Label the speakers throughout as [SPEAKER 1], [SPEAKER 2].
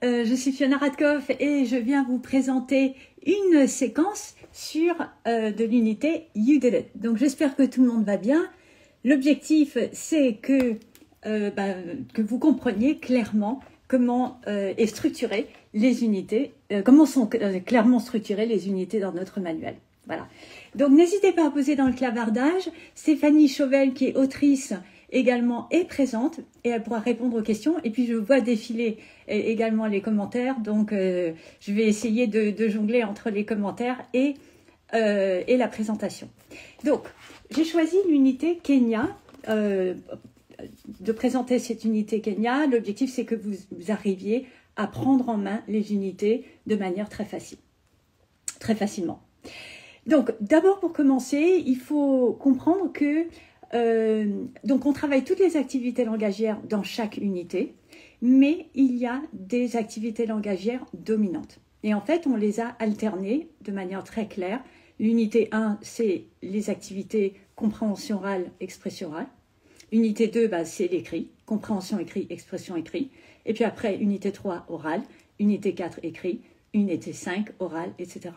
[SPEAKER 1] je suis Fiona Radkoff et je viens vous présenter une séquence sur de l'unité You Did It. Donc j'espère que tout le monde va bien. L'objectif c'est que vous compreniez clairement comment est structurée les unités, comment sont clairement structurées les unités dans notre manuel. Voilà. Donc n'hésitez pas à poser dans le clavardage. Stéphanie Chauvel, qui est autrice également, est présente et elle pourra répondre aux questions. Et puis je vois défiler également les commentaires, donc je vais essayer de jongler entre les commentaires et la présentation. Donc j'ai choisi l'unité Kenya, de présenter cette unité Kenya. L'objectif c'est que vous arriviez à prendre en main les unités de manière très facilement. Donc, d'abord pour commencer, il faut comprendre que donc on travaille toutes les activités langagières dans chaque unité, mais il y a des activités langagières dominantes. Et en fait, on les a alternées de manière très claire. L'unité 1, c'est les activités compréhension orale, expression orale. Unité 2, c'est l'écrit, compréhension écrit, expression écrit. Et puis après, unité 3, orale. Unité 4, écrit. Unité 5, orale, etc.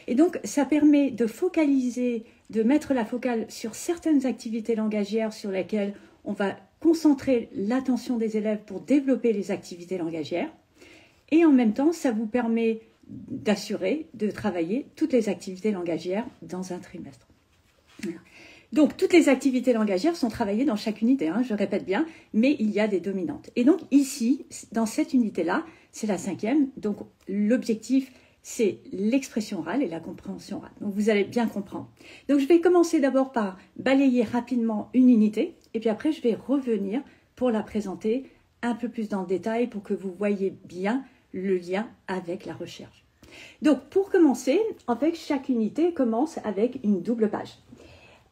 [SPEAKER 1] Et donc, ça permet de focaliser, de mettre la focale sur certaines activités langagières sur lesquelles on va concentrer l'attention des élèves pour développer les activités langagières. Et en même temps, ça vous permet d'assurer de travailler toutes les activités langagières dans un trimestre. Voilà. Donc, toutes les activités langagières sont travaillées dans chaque unité, je répète bien, mais il y a des dominantes. Et donc, ici, dans cette unité-là, c'est la 5e, donc l'objectif, c'est l'expression orale et la compréhension orale. Donc, vous allez bien comprendre. Donc, je vais commencer d'abord par balayer rapidement une unité, et puis après, je vais revenir pour la présenter un peu plus dans le détail pour que vous voyez bien le lien avec la recherche. Donc, pour commencer, en fait, chaque unité commence avec une double page.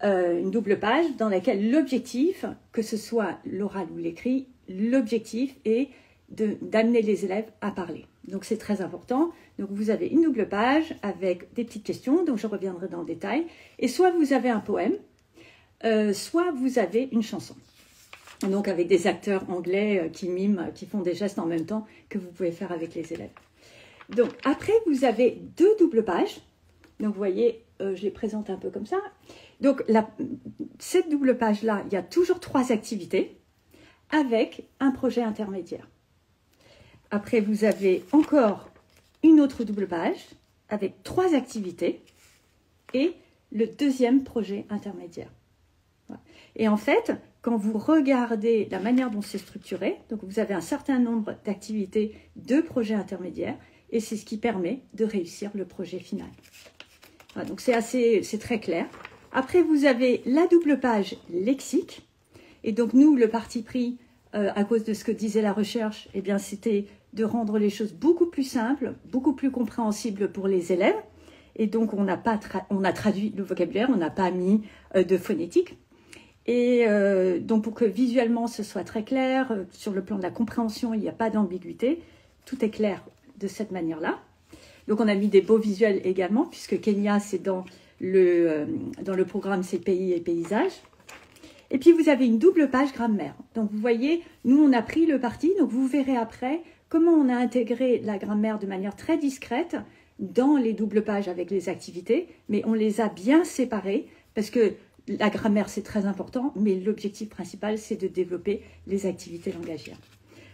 [SPEAKER 1] Une double page dans laquelle l'objectif, que ce soit l'oral ou l'écrit, l'objectif est d'amener les élèves à parler. Donc c'est très important. Donc vous avez une double page avec des petites questions, donc je reviendrai dans le détail. Et soit vous avez un poème, soit vous avez une chanson. Donc avec des acteurs anglais qui miment, qui font des gestes en même temps que vous pouvez faire avec les élèves. Donc après vous avez deux doubles pages. Donc vous voyez, je les présente un peu comme ça. Donc cette double page-là, il y a toujours 3 activités avec un projet intermédiaire. Après, vous avez encore une autre double page avec 3 activités et le deuxième projet intermédiaire. Voilà. Et en fait, quand vous regardez la manière dont c'est structuré, donc vous avez un certain nombre d'activités, de projets intermédiaires, et c'est ce qui permet de réussir le projet final. Voilà, donc c'est très clair. Après, vous avez la double page lexique. Et donc, nous, le parti pris, à cause de ce que disait la recherche, eh bien, c'était de rendre les choses beaucoup plus simples, beaucoup plus compréhensibles pour les élèves. Et donc, on a traduit le vocabulaire, on n'a pas mis de phonétique. Et donc, pour que visuellement, ce soit très clair, sur le plan de la compréhension, il n'y a pas d'ambiguïté. Tout est clair de cette manière-là. Donc, on a mis des beaux visuels également, puisque Kenya, c'est dans le programme c'est pays et paysages. Et puis vous avez une double page grammaire. Donc vous voyez, nous on a pris le parti, donc vous verrez après comment on a intégré la grammaire de manière très discrète dans les doubles pages avec les activités, mais on les a bien séparées parce que la grammaire c'est très important, mais l'objectif principal c'est de développer les activités langagières.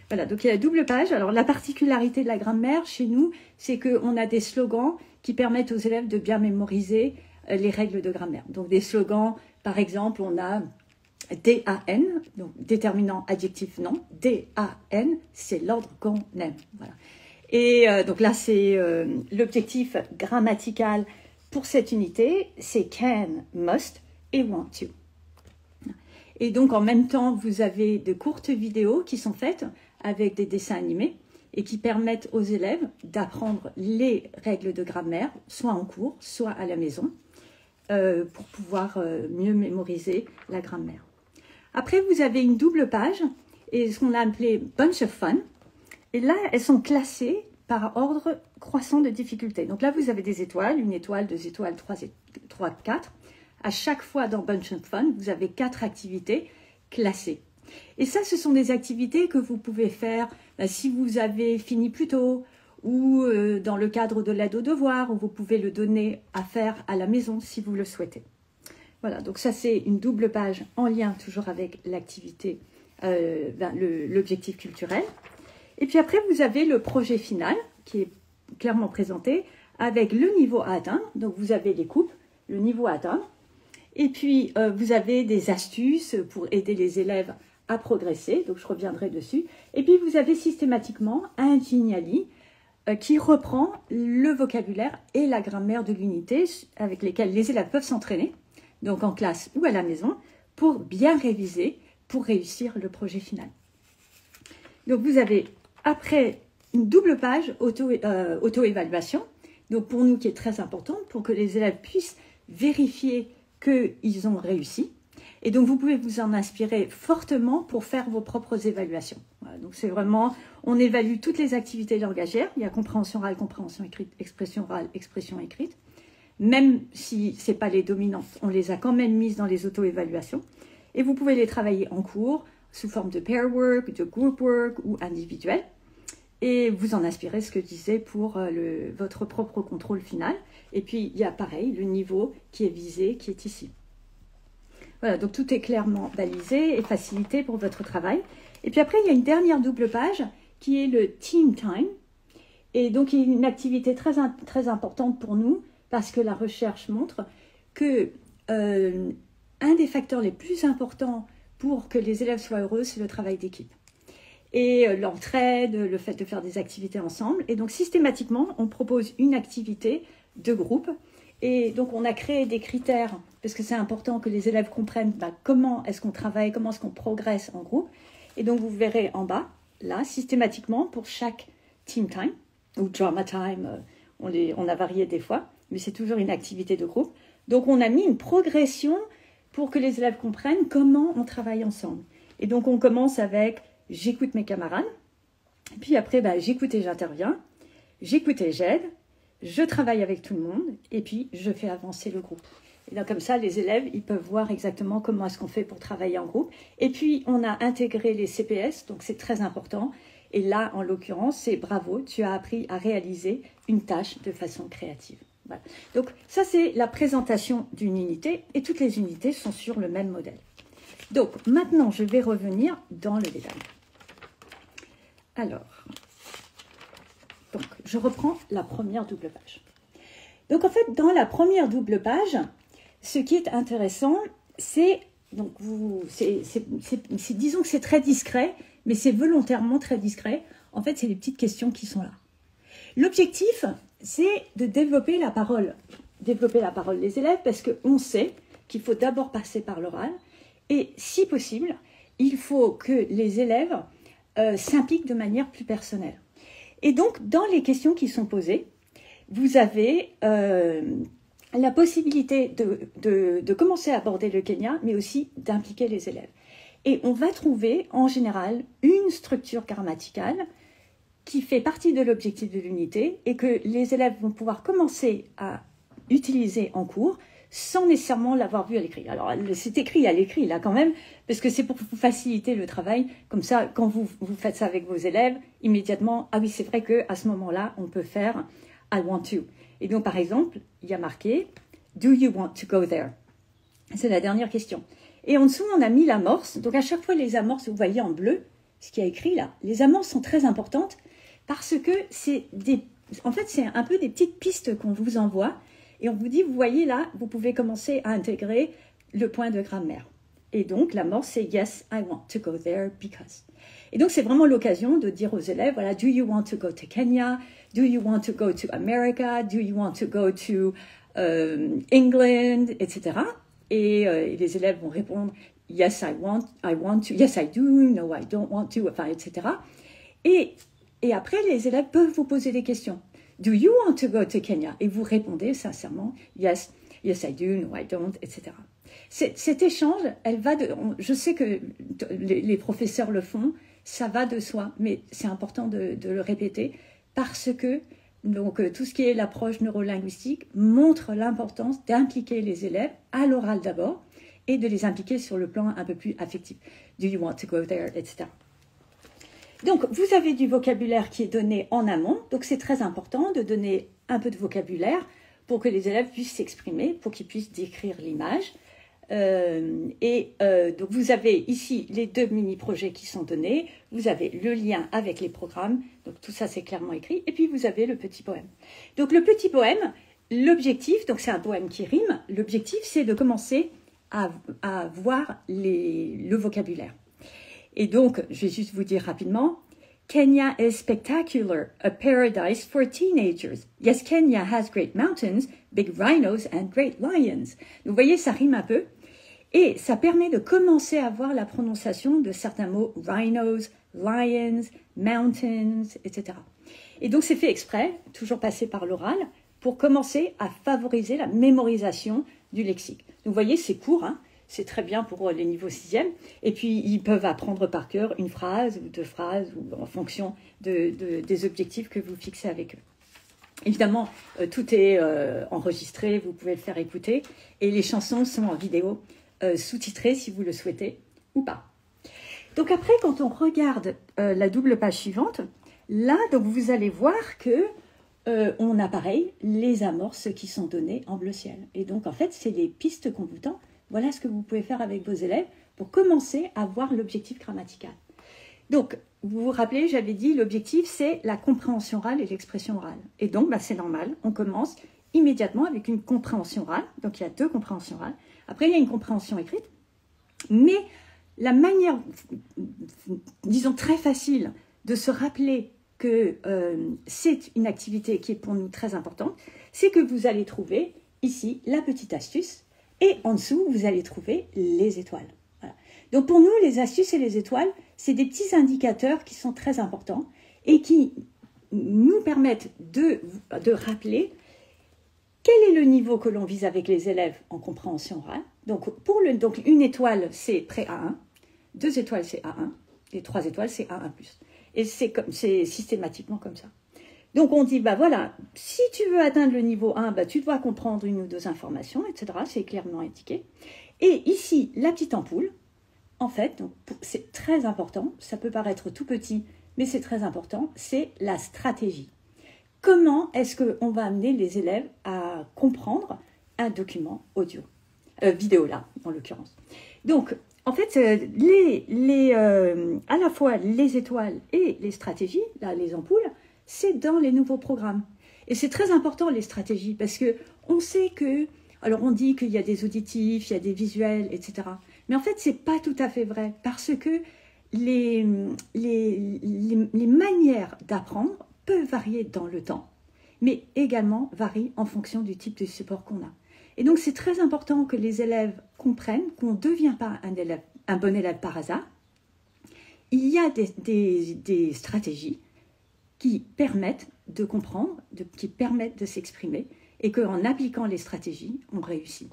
[SPEAKER 1] Voilà, donc il y a la double page. Alors la particularité de la grammaire chez nous, c'est qu'on a des slogans qui permettent aux élèves de bien mémoriser les règles de grammaire. Donc des slogans, par exemple, on a DAN, donc déterminant adjectif nom. DAN, c'est l'ordre qu'on aime. Voilà. Et donc là, c'est l'objectif grammatical pour cette unité, c'est can, must et want to. Et donc en même temps, vous avez de courtes vidéos qui sont faites avec des dessins animés et qui permettent aux élèves d'apprendre les règles de grammaire, soit en cours, soit à la maison, pour pouvoir mieux mémoriser la grammaire. Après, vous avez une double page, et ce qu'on a appelé Bunch of Fun. Et là, elles sont classées par ordre croissant de difficulté. Donc là, vous avez des étoiles, 1 étoile, 2 étoiles, 3, 4. À chaque fois dans Bunch of Fun, vous avez 4 activités classées. Et ça, ce sont des activités que vous pouvez faire si vous avez fini plus tôt ou dans le cadre de l'aide aux devoirs, où vous pouvez le donner à faire à la maison si vous le souhaitez. Voilà, donc ça c'est une double page en lien toujours avec l'activité, l'objectif culturel. Et puis après, vous avez le projet final qui est clairement présenté avec le niveau à atteindre. Donc vous avez les coupes, le niveau à atteindre. Et puis vous avez des astuces pour aider les élèves à progresser. Donc je reviendrai dessus. Et puis vous avez systématiquement un Geniali qui reprend le vocabulaire et la grammaire de l'unité avec lesquels les élèves peuvent s'entraîner, donc en classe ou à la maison, pour bien réviser, pour réussir le projet final. Donc vous avez après une double page auto-évaluation, donc pour nous qui est très important, pour que les élèves puissent vérifier qu'ils ont réussi. Et donc vous pouvez vous en inspirer fortement pour faire vos propres évaluations. Voilà, donc c'est vraiment, on évalue toutes les activités langagières, il y a compréhension orale, compréhension écrite, expression orale, expression écrite. Même si ce n'est pas les dominantes, on les a quand même mises dans les auto-évaluations. Et vous pouvez les travailler en cours, sous forme de pair work, de group work ou individuel. Et vous en inspirez ce que je disais pour votre propre contrôle final. Et puis, il y a pareil, le niveau qui est visé, qui est ici. Voilà, donc tout est clairement balisé et facilité pour votre travail. Et puis après, il y a une dernière double page qui est le Team Time. Et donc, il y a une activité très importante pour nous parce que la recherche montre que un des facteurs les plus importants pour que les élèves soient heureux, c'est le travail d'équipe. Et l'entraide, le fait de faire des activités ensemble. Et donc, systématiquement, on propose une activité de groupe. Et donc, on a créé des critères, parce que c'est important que les élèves comprennent comment est-ce qu'on travaille, comment est-ce qu'on progresse en groupe. Et donc, vous verrez en bas, là, systématiquement, pour chaque team time, ou drama time, on a varié des fois, mais c'est toujours une activité de groupe. Donc, on a mis une progression pour que les élèves comprennent comment on travaille ensemble. Et donc, on commence avec « j'écoute mes camarades », puis après, j'écoute et j'interviens, j'écoute et j'aide, je travaille avec tout le monde, et puis je fais avancer le groupe. Et donc, comme ça, les élèves, ils peuvent voir exactement comment est-ce qu'on fait pour travailler en groupe. Et puis, on a intégré les CPS, donc c'est très important. Et là, en l'occurrence, c'est bravo, tu as appris à réaliser une tâche de façon créative. Voilà. Donc, ça, c'est la présentation d'une unité, et toutes les unités sont sur le même modèle. Donc, maintenant, je vais revenir dans le détail. Alors, donc, je reprends la première double page. Donc, en fait, dans la première double page, ce qui est intéressant, c'est, donc disons que c'est très discret, mais c'est volontairement très discret. En fait, c'est les petites questions qui sont là. L'objectif, c'est de développer la parole des élèves, parce qu'on sait qu'il faut d'abord passer par l'oral, et si possible, il faut que les élèves s'impliquent de manière plus personnelle. Et donc, dans les questions qui sont posées, vous avez la possibilité de commencer à aborder le Kenya, mais aussi d'impliquer les élèves. Et on va trouver, en général, une structure grammaticale qui fait partie de l'objectif de l'unité et que les élèves vont pouvoir commencer à utiliser en cours sans nécessairement l'avoir vu à l'écrit. Alors, c'est écrit à l'écrit, là, quand même, parce que c'est pour vous faciliter le travail. Comme ça, quand vous faites ça avec vos élèves, immédiatement, ah oui, c'est vrai qu'à ce moment-là, on peut faire « I want to ». Et donc, par exemple, il y a marqué « Do you want to go there ?» C'est la dernière question. Et en dessous, on a mis l'amorce. Donc, à chaque fois, les amorces, vous voyez en bleu, ce qui est écrit là, les amorces sont très importantes parce que en fait, c'est un peu des petites pistes qu'on vous envoie. Et on vous dit, vous voyez là, vous pouvez commencer à intégrer le point de grammaire. Et donc, l'amorce, c'est « Yes, I want to go there because ». Et donc, c'est vraiment l'occasion de dire aux élèves, voilà, « Do you want to go to Kenya? Do you want to go to America? Do you want to go to England? » etc. Et les élèves vont répondre « Yes, I want to. Yes, I do. No, I don't want to. » Enfin, etc. Et après, les élèves peuvent vous poser des questions. Do you want to go to Kenya? Et vous répondez sincèrement, yes, I do, no, I don't, etc. Cet échange, je sais que les professeurs le font, ça va de soi, mais c'est important de le répéter parce que donc, tout ce qui est l'approche neurolinguistique montre l'importance d'impliquer les élèves à l'oral d'abord et de les impliquer sur le plan un peu plus affectif. Do you want to go there, etc. Donc, vous avez du vocabulaire qui est donné en amont, donc c'est très important de donner un peu de vocabulaire pour que les élèves puissent s'exprimer, pour qu'ils puissent décrire l'image. Donc, vous avez ici les 2 mini-projets qui sont donnés, vous avez le lien avec les programmes, donc tout ça c'est clairement écrit, et puis vous avez le petit poème. Donc, le petit poème, l'objectif, donc c'est un poème qui rime, l'objectif c'est de commencer à voir le vocabulaire. Et donc, je vais juste vous dire rapidement, Kenya is spectacular, a paradise for teenagers. Yes, Kenya has great mountains, big rhinos and great lions. Vous voyez, ça rime un peu. Et ça permet de commencer à voir la prononciation de certains mots, rhinos, lions, mountains, etc. Et donc, c'est fait exprès, toujours passé par l'oral, pour commencer à favoriser la mémorisation du lexique. Donc, vous voyez, c'est court, hein. C'est très bien pour les niveaux 6e. Et puis, ils peuvent apprendre par cœur une phrase ou 2 phrases ou en fonction des objectifs que vous fixez avec eux. Évidemment, tout est enregistré, vous pouvez le faire écouter. Et les chansons sont en vidéo sous-titrées si vous le souhaitez ou pas. Donc après, quand on regarde la double page suivante, là, donc vous allez voir que on a pareil les amorces qui sont données en bleu ciel. Et donc, en fait, c'est les pistes qu'on vous tend. Voilà ce que vous pouvez faire avec vos élèves pour commencer à voir l'objectif grammatical. Donc, vous vous rappelez, j'avais dit, l'objectif, c'est la compréhension orale et l'expression orale. Et donc, c'est normal, on commence immédiatement avec une compréhension orale. Donc, il y a 2 compréhensions orales. Après, il y a une compréhension écrite. Mais la manière, disons, très facile de se rappeler que c'est une activité qui est pour nous très importante, c'est que vous allez trouver ici la petite astuce. Et en dessous, vous allez trouver les étoiles. Voilà. Donc pour nous, les astuces et les étoiles, c'est des petits indicateurs qui sont très importants et qui nous permettent de rappeler quel est le niveau que l'on vise avec les élèves en compréhension orale. Donc, donc une étoile, c'est pré A1, 2 étoiles, c'est A1, et 3 étoiles, c'est A1+. Et c'est systématiquement comme ça. Donc, on dit, voilà, si tu veux atteindre le niveau 1, tu dois comprendre 1 ou 2 informations, etc. C'est clairement indiqué. Et ici, la petite ampoule, en fait, c'est très important. Ça peut paraître tout petit, mais c'est très important. C'est la stratégie. Comment est-ce qu'on va amener les élèves à comprendre un document vidéo là, en l'occurrence. Donc, en fait, à la fois les étoiles et les stratégies, là, les ampoules, c'est dans les nouveaux programmes. Et c'est très important, les stratégies, parce qu'on sait que, alors on dit qu'il y a des auditifs, il y a des visuels, etc. Mais en fait, ce n'est pas tout à fait vrai, parce que les manières d'apprendre peuvent varier dans le temps, mais également varient en fonction du type de support qu'on a. Et donc, c'est très important que les élèves comprennent qu'on ne devient pas un bon élève par hasard. Il y a des stratégies qui permettent de comprendre, qui permettent de s'exprimer, et qu'en appliquant les stratégies, on réussit.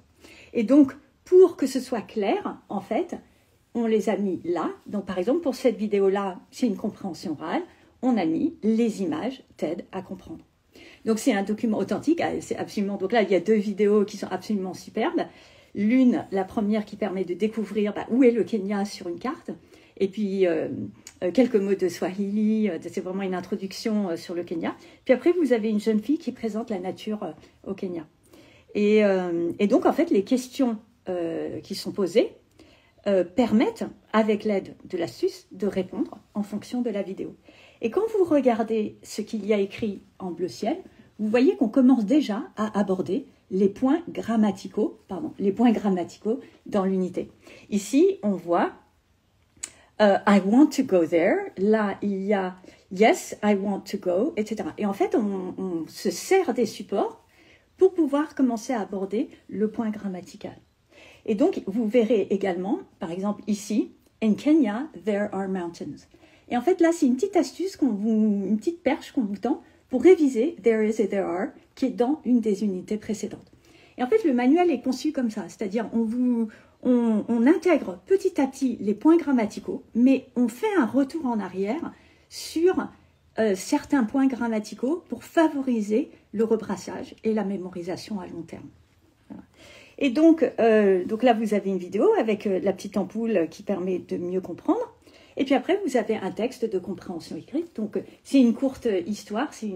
[SPEAKER 1] Et donc, pour que ce soit clair, en fait, on les a mis là. Donc, par exemple, pour cette vidéo-là, c'est une compréhension orale. On a mis les images t'aident à comprendre. Donc, c'est un document authentique. C'est absolument. Donc là, il y a 2 vidéos qui sont absolument superbes. L'une, la première, qui permet de découvrir où est le Kenya sur une carte. Et puis, quelques mots de Swahili. C'est vraiment une introduction sur le Kenya. Puis après, vous avez une jeune fille qui présente la nature au Kenya. Et donc, en fait, les questions qui sont posées permettent, avec l'aide de l'astuce, de répondre en fonction de la vidéo. Et quand vous regardez ce qu'il y a écrit en bleu ciel, vous voyez qu'on commence déjà à aborder les points grammaticaux dans l'unité. Ici, on voit I want to go there. Là, il y a yes, I want to go, etc. Et en fait, on se sert des supports pour pouvoir commencer à aborder le point grammatical. Et donc, vous verrez également, par exemple ici, in Kenya, there are mountains. Et en fait, là, c'est une petite astuce, une petite perche qu'on vous tend pour réviser there is et there are, qui est dans une des unités précédentes. Et en fait, le manuel est conçu comme ça, c'est-à-dire on intègre petit à petit les points grammaticaux, mais on fait un retour en arrière sur certains points grammaticaux pour favoriser le rebrassage et la mémorisation à long terme. Voilà. Et donc là, vous avez une vidéo avec la petite ampoule qui permet de mieux comprendre. Et puis après, vous avez un texte de compréhension écrite. Donc, c'est une courte histoire, c'est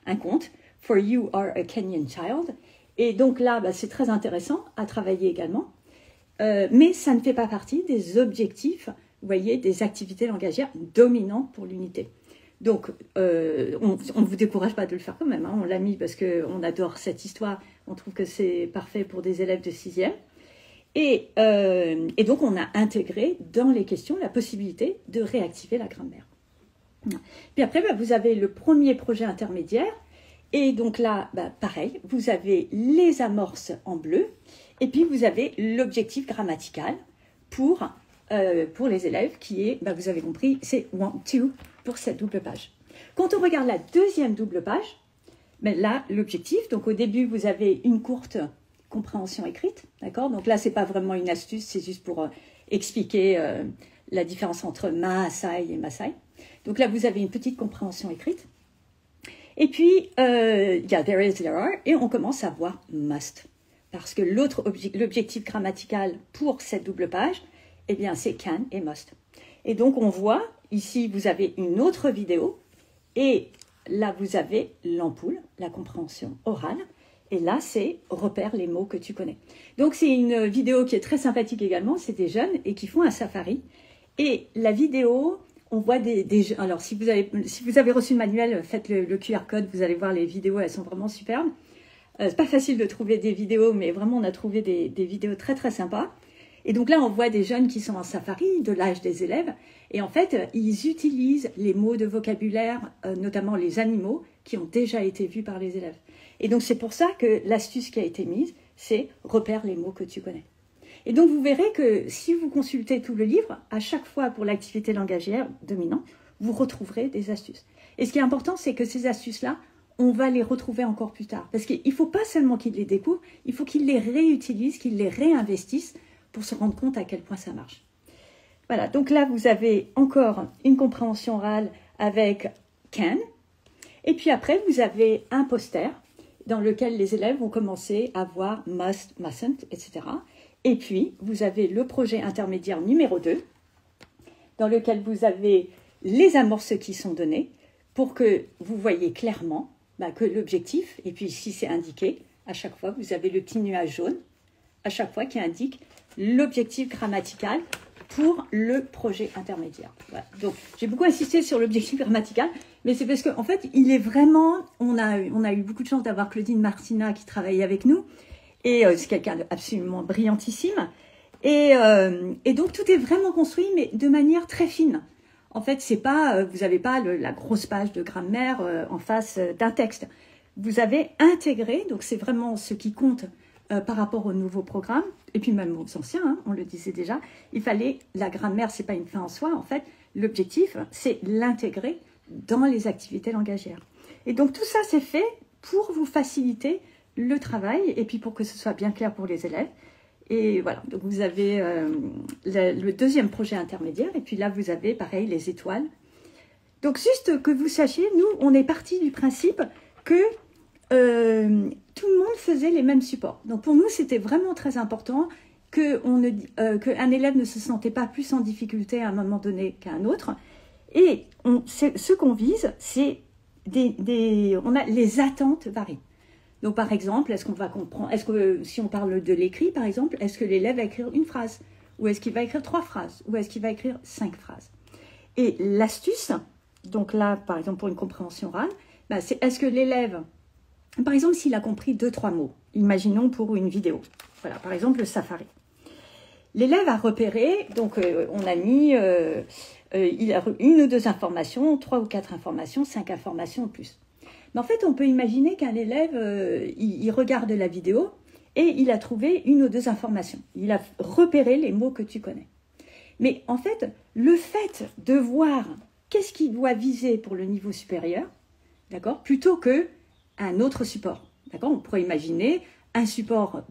[SPEAKER 1] un conte. For you are a Kenyan child. Et donc là, c'est très intéressant à travailler également. Mais ça ne fait pas partie des objectifs, vous voyez, des activités langagières dominantes pour l'unité. Donc, on ne vous décourage pas de le faire quand même. Hein. On l'a mis parce qu'on adore cette histoire. On trouve que c'est parfait pour des élèves de 6e. Et donc, on a intégré dans les questions la possibilité de réactiver la grammaire. Puis après, vous avez le premier projet intermédiaire. Et donc là, pareil, vous avez les amorces en bleu. Et puis, vous avez l'objectif grammatical pour les élèves qui est, vous avez compris, c'est 1, 2 pour cette double page. Quand on regarde la deuxième double page, là, l'objectif, donc au début, vous avez une courte compréhension écrite, d'accord? Donc là, c'est pas vraiment une astuce, c'est juste pour expliquer la différence entre Maasai et Maasai. Donc là, vous avez une petite compréhension écrite. Et puis, il y a there is, there are, et on commence à voir must. Parce que l'objectif grammatical pour cette double page, eh bien, c'est can et must. Et donc, on voit, ici, vous avez une autre vidéo, et là, vous avez l'ampoule, la compréhension orale, et là, c'est repère les mots que tu connais. Donc, c'est une vidéo qui est très sympathique également, c'est des jeunes, et qui font un safari. Et la vidéo, on voit des alors, si vous avez reçu le manuel, faites le QR code, vous allez voir les vidéos, elles sont vraiment superbes. C'est pas facile de trouver des vidéos, mais vraiment, on a trouvé des vidéos très, très sympas. Et donc là, on voit des jeunes qui sont en safari, de l'âge des élèves. Et en fait, ils utilisent les mots de vocabulaire, notamment les animaux, qui ont déjà été vus par les élèves. Et donc, c'est pour ça que l'astuce qui a été mise, c'est repère les mots que tu connais. Et donc, vous verrez que si vous consultez tout le livre, à chaque fois pour l'activité langagière dominante, vous retrouverez des astuces. Et ce qui est important, c'est que ces astuces-là, on va les retrouver encore plus tard. Parce qu'il ne faut pas seulement qu'ils les découvrent, il faut qu'ils les réutilisent, qu'ils les réinvestissent pour se rendre compte à quel point ça marche. Voilà, donc là, vous avez encore une compréhension orale avec can. Et puis après, vous avez un poster dans lequel les élèves vont commencer à voir must, mustn't, etc. Et puis, vous avez le projet intermédiaire numéro 2, dans lequel vous avez les amorces qui sont données pour que vous voyez clairement que l'objectif, et puis ici c'est indiqué, à chaque fois, vous avez le petit nuage jaune, à chaque fois qui indique l'objectif grammatical pour le projet intermédiaire. Voilà. Donc, j'ai beaucoup insisté sur l'objectif grammatical, mais c'est parce qu'en fait, il est vraiment... On a eu beaucoup de chance d'avoir Claudine Martina qui travaille avec nous, et c'est quelqu'un d'absolument brillantissime. Et donc, tout est vraiment construit, mais de manière très fine. En fait, c'est pas, vous n'avez pas la grosse page de grammaire en face d'un texte. Vous avez intégré, donc c'est vraiment ce qui compte par rapport au nouveau programme, et puis même aux anciens, hein, on le disait déjà, il fallait, la grammaire, c'est pas une fin en soi, en fait, l'objectif, c'est l'intégrer dans les activités langagières. Et donc tout ça, c'est fait pour vous faciliter le travail, et puis pour que ce soit bien clair pour les élèves. Et voilà, donc vous avez le deuxième projet intermédiaire, et puis là, vous avez, pareil, les étoiles. Donc juste que vous sachiez, nous, on est parti du principe que tout le monde faisait les mêmes supports. Donc pour nous, c'était vraiment très important qu'un élève ne se sentait pas plus en difficulté à un moment donné qu'à un autre. Et ce qu'on vise, c'est les attentes varient. Donc par exemple, est-ce qu'on va comprendre, si on parle de l'écrit par exemple, est-ce que l'élève va écrire une phrase? Ou est-ce qu'il va écrire 3 phrases? Ou est-ce qu'il va écrire 5 phrases? Et l'astuce, donc là par exemple pour une compréhension orale, c'est est-ce que l'élève... Par exemple, s'il a compris 2-3 mots, imaginons pour une vidéo, voilà, par exemple le safari. L'élève a repéré, donc on a mis, il a 1 ou 2 informations, 3 ou 4 informations, 5 informations ou plus. Mais en fait, on peut imaginer qu'un élève, il regarde la vidéo et il a trouvé 1 ou 2 informations. Il a repéré les mots que tu connais. Mais en fait, le fait de voir qu'est-ce qu'il doit viser pour le niveau supérieur, d'accord, plutôt que un autre support. D'accord, on pourrait imaginer un support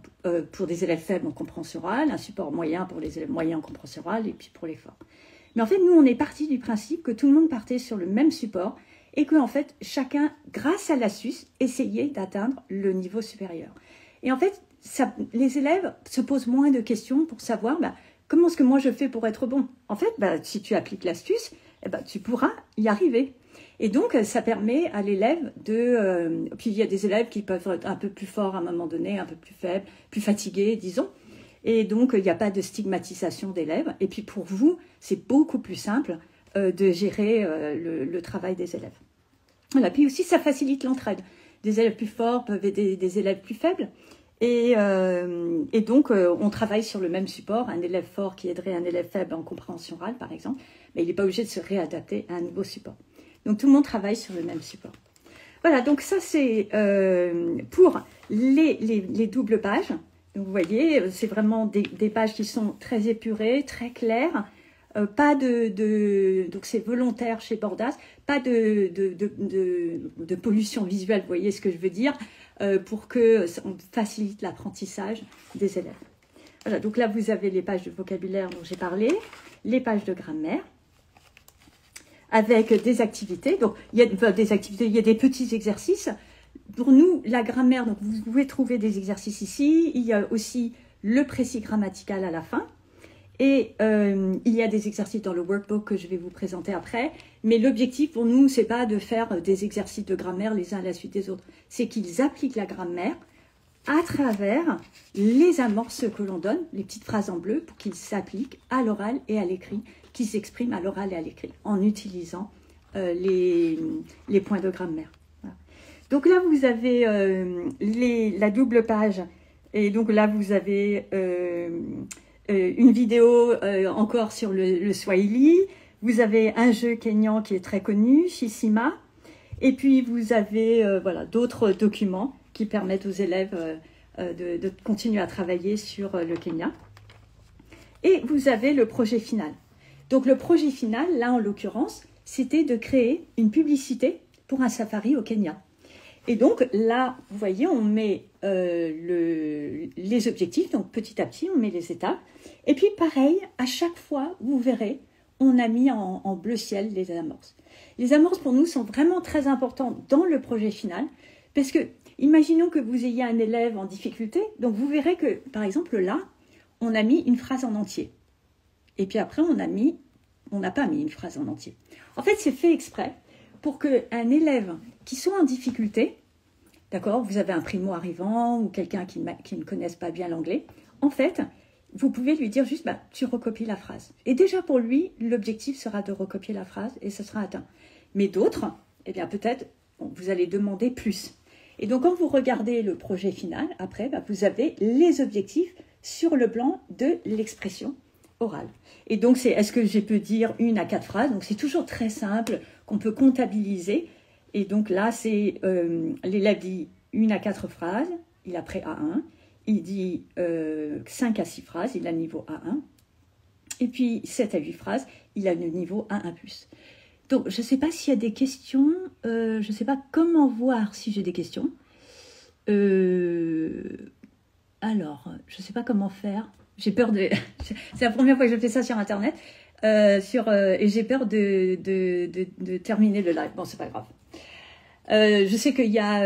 [SPEAKER 1] pour des élèves faibles en compréhension orale, un support moyen pour les élèves moyens en compréhension orale et puis pour les forts. Mais en fait, nous, on est parti du principe que tout le monde partait sur le même support et que en fait, chacun, grâce à l'astuce, essayait d'atteindre le niveau supérieur. Et en fait, les élèves se posent moins de questions pour savoir comment est-ce que moi je fais pour être bon. En fait, si tu appliques l'astuce, tu pourras y arriver. Et donc, ça permet à l'élève de... puis il y a des élèves qui peuvent être un peu plus forts à un moment donné, un peu plus faibles, plus fatigués, disons. Et donc, il n'y a pas de stigmatisation d'élèves. Et puis pour vous, c'est beaucoup plus simple de gérer le travail des élèves. Voilà. Puis aussi, ça facilite l'entraide. Des élèves plus forts peuvent aider des élèves plus faibles. Et donc, on travaille sur le même support. Un élève fort qui aiderait un élève faible en compréhension orale, par exemple, mais il n'est pas obligé de se réadapter à un nouveau support. Donc, tout le monde travaille sur le même support. Voilà, donc ça, c'est pour les doubles pages. Donc, vous voyez, c'est vraiment des pages qui sont très épurées, très claires. Pas donc c'est volontaire chez Bordas, pas de pollution visuelle, vous voyez ce que je veux dire, pour que on facilite l'apprentissage des élèves. Voilà, donc là vous avez les pages de vocabulaire dont j'ai parlé, les pages de grammaire, avec des activités. Donc il y a des activités, il y a des petits exercices. Pour nous, la grammaire, donc vous pouvez trouver des exercices ici. Il y a aussi le précis grammatical à la fin. Et il y a des exercices dans le workbook que je vais vous présenter après. Mais l'objectif pour nous, c'est pas de faire des exercices de grammaire les uns à la suite des autres. C'est qu'ils appliquent la grammaire à travers les amorces que l'on donne, les petites phrases en bleu, pour qu'ils s'appliquent à l'oral et à l'écrit, qu'ils s'expriment à l'oral et à l'écrit, en utilisant les points de grammaire. Voilà. Donc là, vous avez la double page. Et donc là, vous avez... une vidéo encore sur le Swahili, vous avez un jeu kényan qui est très connu, Shisima, et puis vous avez voilà, d'autres documents qui permettent aux élèves de continuer à travailler sur le Kenya. Et vous avez le projet final. Donc le projet final, là en l'occurrence, c'était de créer une publicité pour un safari au Kenya. Et donc là, vous voyez, on met les objectifs, donc petit à petit, on met les étapes. Et puis pareil, à chaque fois, vous verrez, on a mis en bleu ciel les amorces. Les amorces, pour nous, sont vraiment très importantes dans le projet final, parce que, imaginons que vous ayez un élève en difficulté, donc vous verrez que, par exemple, là, on a mis une phrase en entier. Et puis après, on n'a pas mis une phrase en entier. En fait, c'est fait exprès pour qu'un élève qui soit en difficulté, d'accord, vous avez un primo arrivant ou quelqu'un qui ne connaisse pas bien l'anglais, en fait, vous pouvez lui dire juste, tu recopies la phrase. Et déjà pour lui, l'objectif sera de recopier la phrase et ce sera atteint. Mais d'autres, eh bien peut-être, vous allez demander plus. Et donc quand vous regardez le projet final, après, vous avez les objectifs sur le plan de l'expression orale. Et donc c'est, est-ce que je peux dire 1 à 4 phrases? Donc c'est toujours très simple, qu'on peut comptabiliser. Et donc là, c'est l'élève dit 1 à 4 phrases, il a prêt A1. Il dit 5 à 6 phrases, il a le niveau A1. Et puis 7 à 8 phrases, il a le niveau A1+. Donc, je ne sais pas s'il y a des questions. Je ne sais pas comment voir si j'ai des questions. Alors, je ne sais pas comment faire. J'ai peur de... C'est la première fois que je fais ça sur Internet. Et j'ai peur de terminer le live. Bon, c'est pas grave. Je sais qu'il y a...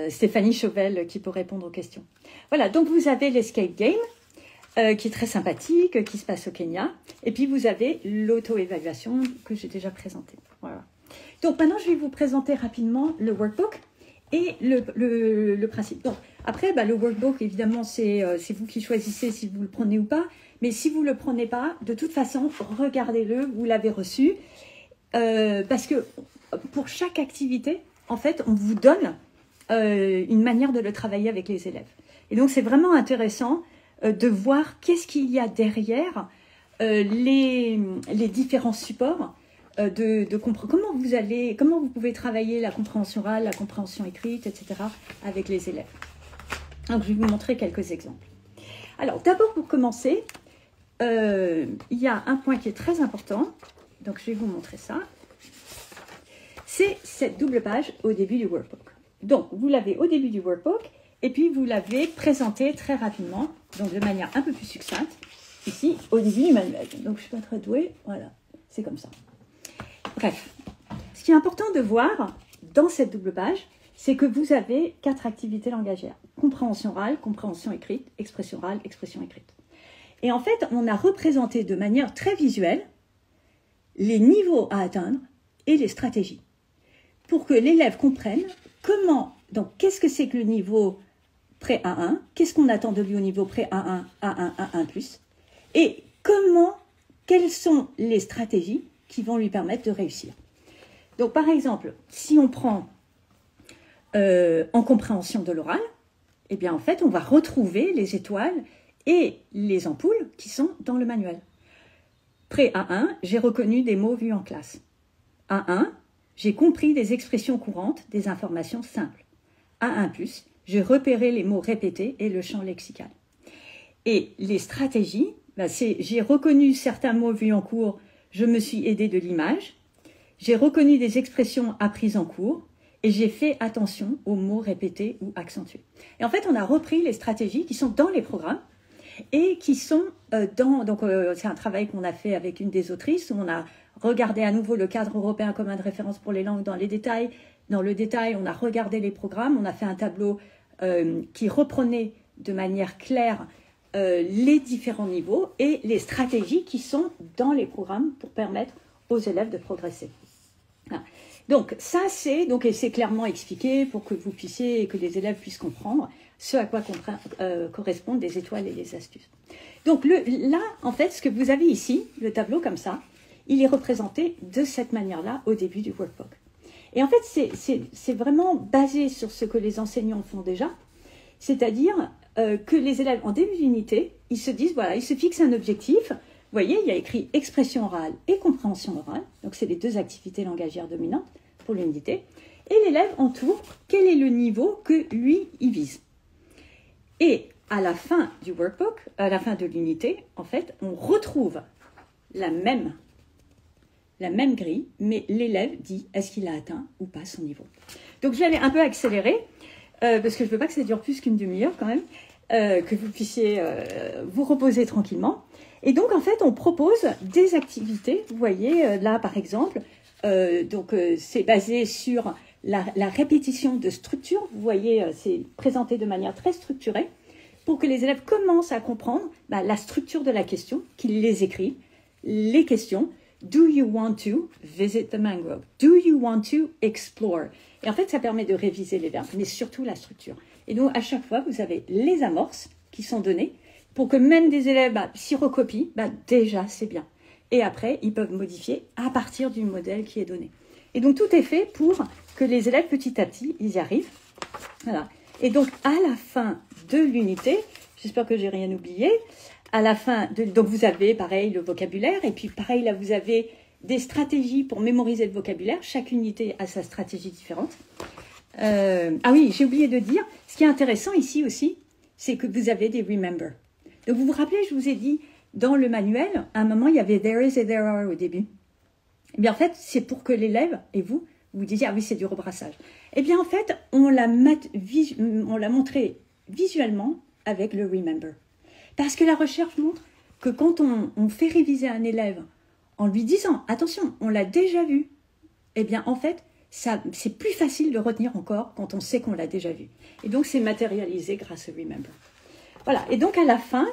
[SPEAKER 1] Stéphanie Chauvel qui peut répondre aux questions. Voilà, donc vous avez l'escape game qui est très sympathique, qui se passe au Kenya. Et puis vous avez l'auto-évaluation que j'ai déjà présentée. Voilà. Donc maintenant, je vais vous présenter rapidement le workbook et le principe. Donc après, le workbook, évidemment, c'est vous qui choisissez si vous le prenez ou pas. Mais si vous ne le prenez pas, de toute façon, regardez-le, vous l'avez reçu. Parce que pour chaque activité, en fait, on vous donne une manière de le travailler avec les élèves. Et donc, c'est vraiment intéressant de voir qu'est-ce qu'il y a derrière les différents supports, de comprendre comment vous pouvez travailler la compréhension orale, la compréhension écrite, etc. avec les élèves. Donc, je vais vous montrer quelques exemples. Alors, d'abord, pour commencer, il y a un point qui est très important. Donc, je vais vous montrer ça. C'est cette double page au début du workbook. Donc, vous l'avez au début du workbook et puis vous l'avez présenté très rapidement, donc de manière un peu plus succincte, ici, au début du manuel. Donc, je ne suis pas très douée. Voilà, c'est comme ça. Bref, ce qui est important de voir dans cette double page, c'est que vous avez 4 activités langagières. Compréhension orale, compréhension écrite, expression orale, expression écrite. Et en fait, on a représenté de manière très visuelle les niveaux à atteindre et les stratégies pour que l'élève comprenne comment, donc qu'est-ce que c'est que le niveau pré-A1, qu'est-ce qu'on attend de lui au niveau pré-A1, A1, A1+, et quelles sont les stratégies qui vont lui permettre de réussir. Donc par exemple, si on prend en compréhension de l'oral, eh bien en fait on va retrouver les étoiles et les ampoules qui sont dans le manuel. Pré-A1, j'ai reconnu des mots vus en classe. A1, j'ai compris des expressions courantes, des informations simples. A1+, j'ai repéré les mots répétés et le champ lexical. Et les stratégies, j'ai reconnu certains mots vus en cours, je me suis aidé de l'image, j'ai reconnu des expressions apprises en cours et j'ai fait attention aux mots répétés ou accentués. Et en fait, on a repris les stratégies qui sont dans les programmes et qui sont c'est un travail qu'on a fait avec une des autrices où on a regardé à nouveau le cadre européen commun de référence pour les langues dans les détails. Dans le détail, on a regardé les programmes, on a fait un tableau qui reprenait de manière claire les différents niveaux et les stratégies qui sont dans les programmes pour permettre aux élèves de progresser. Voilà. Donc ça c'est clairement expliqué pour que vous puissiez et que les élèves puissent comprendre ce à quoi correspondent les étoiles et les astuces. Donc là en fait ce que vous avez ici, le tableau comme ça, il est représenté de cette manière-là au début du workbook. Et en fait c'est vraiment basé sur ce que les enseignants font déjà, c'est-à-dire que les élèves en début d'unité, ils se disent voilà, ils se fixent un objectif. Vous voyez, il y a écrit expression orale et compréhension orale. Donc, c'est les 2 activités langagières dominantes pour l'unité. Et l'élève entoure quel est le niveau que lui, il vise. Et à la fin du workbook, à la fin de l'unité, en fait, on retrouve la même grille, mais l'élève dit est-ce qu'il a atteint ou pas son niveau. Donc, je vais aller un peu accélérer, parce que je ne veux pas que ça dure plus qu'une demi-heure quand même, que vous puissiez vous reposer tranquillement. Et donc, en fait, on propose des activités. Vous voyez, là, par exemple, c'est basé sur la répétition de structure. Vous voyez, c'est présenté de manière très structurée pour que les élèves commencent à comprendre la structure de la question, qu'ils les écrivent, les questions. Do you want to visit the mangrove? Do you want to explore? Et en fait, ça permet de réviser les verbes, mais surtout la structure. Et donc, à chaque fois, vous avez les amorces qui sont données, pour que même des élèves s'y recopient, déjà c'est bien. Et après, ils peuvent modifier à partir du modèle qui est donné. Et donc tout est fait pour que les élèves petit à petit, ils y arrivent. Voilà. Et donc à la fin de l'unité, j'espère que j'ai rien oublié, à la fin, donc vous avez pareil le vocabulaire, et puis pareil là vous avez des stratégies pour mémoriser le vocabulaire. Chaque unité a sa stratégie différente. Ah oui, j'ai oublié de dire, ce qui est intéressant ici aussi, c'est que vous avez des remember. Donc, vous vous rappelez, je vous ai dit, dans le manuel, à un moment, il y avait there is et there are au début. Eh bien, en fait, c'est pour que l'élève et vous disiez, ah oui, c'est du rebrassage. Eh bien, en fait, on l'a montré visuellement avec le remember. Parce que la recherche montre que quand on fait réviser un élève en lui disant, attention, on l'a déjà vu, eh bien, en fait, c'est plus facile de retenir encore quand on sait qu'on l'a déjà vu. Et donc, c'est matérialisé grâce au remember. Voilà, et donc à la fin,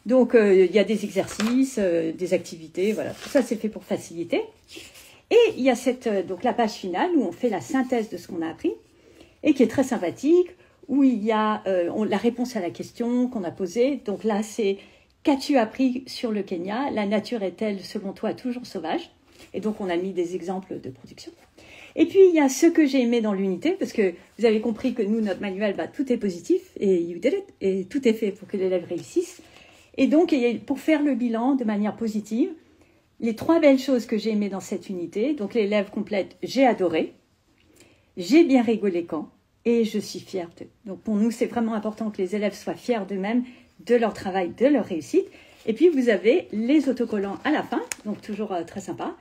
[SPEAKER 1] il y a des exercices, des activités, voilà, tout ça c'est fait pour faciliter. Et il y a la page finale où on fait la synthèse de ce qu'on a appris, et qui est très sympathique, où il y a la réponse à la question qu'on a posée. Donc là, c'est « Qu'as-tu appris sur le Kenya? La nature est-elle, selon toi, toujours sauvage ?» Et donc, on a mis des exemples de production. Et puis, il y a ce que j'ai aimé dans l'unité, parce que vous avez compris que nous, notre manuel, tout est positif, et you did it, et tout est fait pour que l'élève réussisse. Et donc, pour faire le bilan de manière positive, les 3 belles choses que j'ai aimées dans cette unité, donc l'élève complète « J'ai adoré »,« J'ai bien rigolé quand » et « Je suis fière d'eux ». Donc, pour nous, c'est vraiment important que les élèves soient fiers d'eux-mêmes, de leur travail, de leur réussite. Et puis, vous avez les autocollants à la fin, donc toujours très sympa,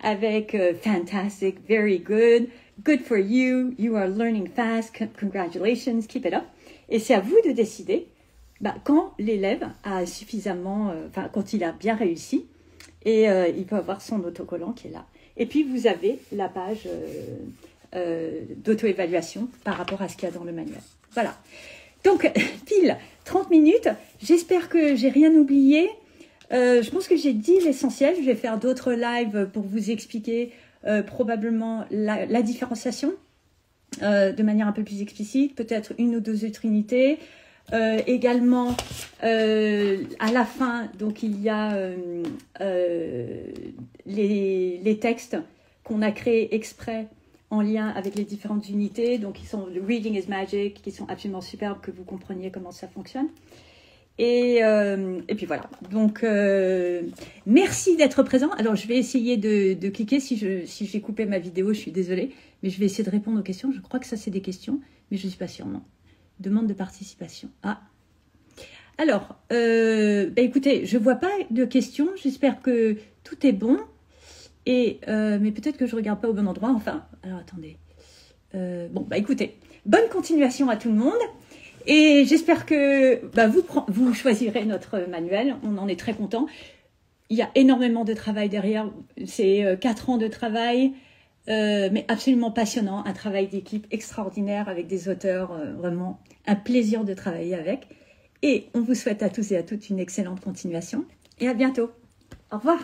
[SPEAKER 1] avec fantastic, very good, good for you, you are learning fast, congratulations, keep it up. Et c'est à vous de décider quand l'élève a suffisamment, quand il a bien réussi, et il peut avoir son autocollant qui est là. Et puis vous avez la page d'auto-évaluation par rapport à ce qu'il y a dans le manuel. Voilà. Donc, pile 30 minutes. J'espère que j'ai rien oublié. Je pense que j'ai dit l'essentiel. Je vais faire d'autres lives pour vous expliquer probablement la différenciation de manière un peu plus explicite, peut-être une ou deux autres unités. Également, à la fin, donc il y a les textes qu'on a créés exprès en lien avec les différentes unités, donc qui sont le Reading is Magic, qui sont absolument superbes, que vous compreniez comment ça fonctionne. Et puis voilà, donc merci d'être présent. Alors je vais essayer de cliquer, si j'ai coupé ma vidéo, je suis désolée, mais je vais essayer de répondre aux questions. Je crois que ça c'est des questions, mais je ne suis pas sûre, non. Demande de participation. Ah. Alors, écoutez, je ne vois pas de questions, j'espère que tout est bon, mais peut-être que je ne regarde pas au bon endroit, enfin, alors attendez. Écoutez, bonne continuation à tout le monde. Et j'espère que vous choisirez notre manuel. On en est très content. Il y a énormément de travail derrière. C'est 4 ans de travail, mais absolument passionnant. Un travail d'équipe extraordinaire avec des auteurs. Vraiment un plaisir de travailler avec. Et on vous souhaite à tous et à toutes une excellente continuation. Et à bientôt. Au revoir.